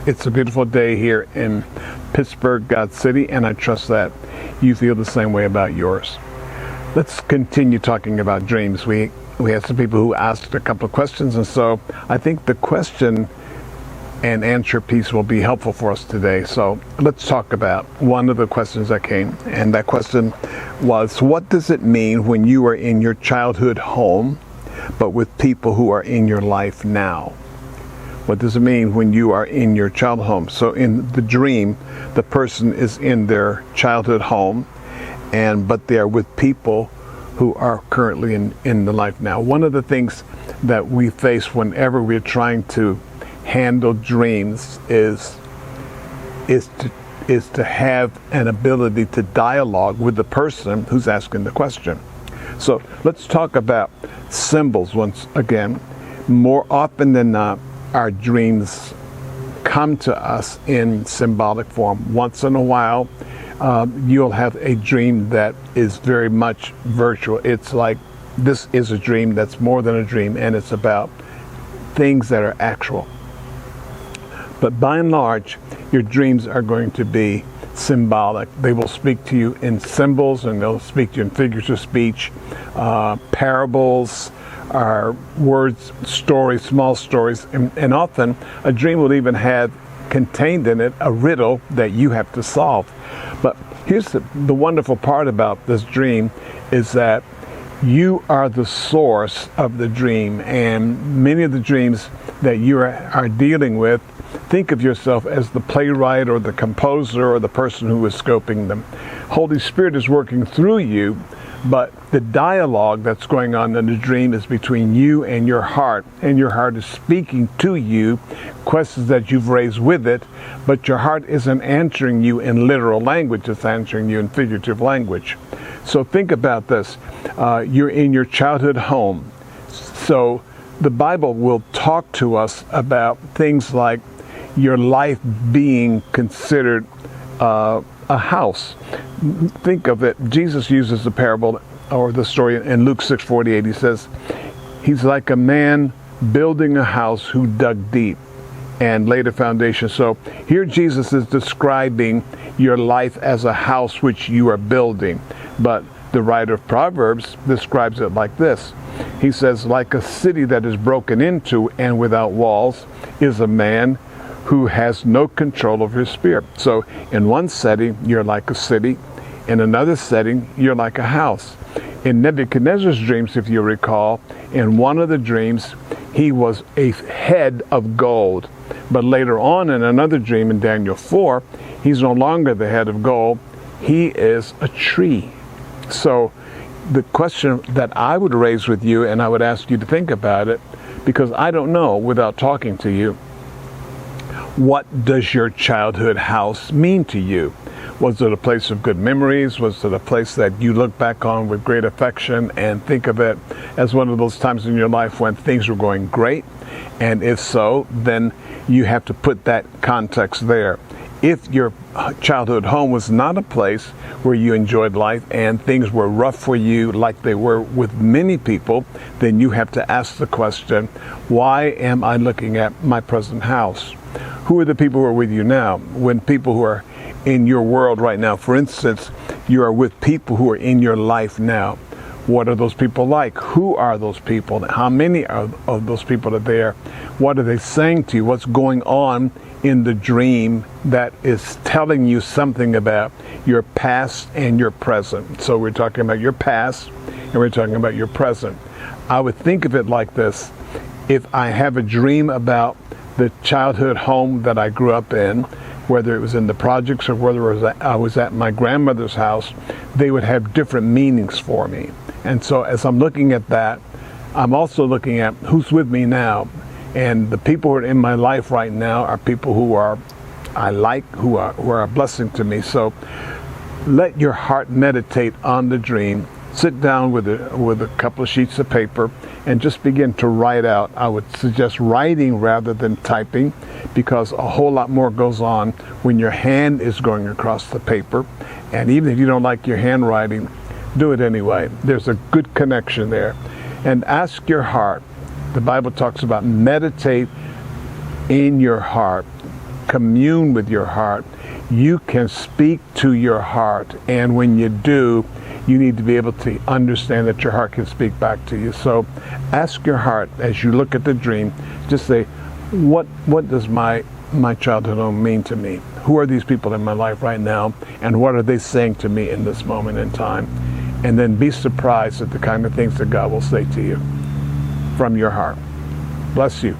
It's a beautiful day here in Pittsburgh, God City, and I trust that you feel the same way about yours. Let's continue talking about dreams. We had some people who asked a couple of questions, and so I think the question and answer piece will be helpful for us today. So let's talk about one of the questions that came, and that question was, what does it mean when you are in your childhood home, but with people who are in your life now? What does it mean when you are in your childhood home? So in the dream, the person is in their childhood home, but they are with people who are currently in the life now. One of the things that we face whenever we're trying to handle dreams is to have an ability to dialogue with the person who's asking the question. So let's talk about symbols once again. More often than not, our dreams come to us in symbolic form. Once in a while, you'll have a dream that is very much virtual. It's like, this is a dream that's more than a dream, and it's about things that are actual. But by and large, your dreams are going to be symbolic. They will speak to you in symbols, and they'll speak to you in figures of speech, parables, are words, stories, small stories, and often a dream will even have contained in it a riddle that you have to solve. But here's the wonderful part about this dream is that you are the source of the dream, and many of the dreams that you are dealing with, think of yourself as the playwright or the composer or the person who is scoping them. Holy Spirit is working through you, but the dialogue that's going on in the dream is between you and your heart is speaking to you questions that you've raised with it, but your heart isn't answering you in literal language, it's answering you in figurative language. So think about this. You're in your childhood home. So the Bible will talk to us about things like your life being considered a house. Think of it. Jesus uses the parable or the story in Luke 6:48. He says, he's like a man building a house who dug deep and laid a foundation. So here Jesus is describing your life as a house which you are building. But the writer of Proverbs describes it like this. He says, like a city that is broken into and without walls is a man who has no control over his spirit. So in one setting, you're like a city. In another setting, you're like a house. In Nebuchadnezzar's dreams, if you recall, in one of the dreams, he was a head of gold. But later on in another dream in Daniel 4, he's no longer the head of gold. He is a tree. So the question that I would raise with you, and I would ask you to think about it, because I don't know without talking to you, what does your childhood house mean to you? Was it a place of good memories? Was it a place that you look back on with great affection and think of it as one of those times in your life when things were going great? And if so, then you have to put that context there. If your childhood home was not a place where you enjoyed life and things were rough for you like they were with many people, then you have to ask the question, why am I looking at my present house? Who are the people who are with you now? When people who are in your world right now, for instance, you are with people who are in your life now. What are those people like? Who are those people? How many of those people are there? What are they saying to you? What's going on in the dream that is telling you something about your past and your present? So we're talking about your past and we're talking about your present. I would think of it like this. If I have a dream about the childhood home that I grew up in, whether it was in the projects or whether I was at my grandmother's house, they would have different meanings for me. And so as I'm looking at that, I'm also looking at who's with me now. And the people who are in my life right now are people who I like, who are a blessing to me. So let your heart meditate on the dream. Sit down with a couple of sheets of paper and just begin to write out. I would suggest writing rather than typing, because a whole lot more goes on when your hand is going across the paper. And even if you don't like your handwriting, do it anyway. There's a good connection there. And ask your heart. The Bible talks about meditate in your heart. commune with your heart, you can speak to your heart. And when you do, you need to be able to understand that your heart can speak back to you. So ask your heart as you look at the dream, just say, what does my childhood home mean to me? Who are these people in my life right now? And what are they saying to me in this moment in time? And then be surprised at the kind of things that God will say to you from your heart. Bless you.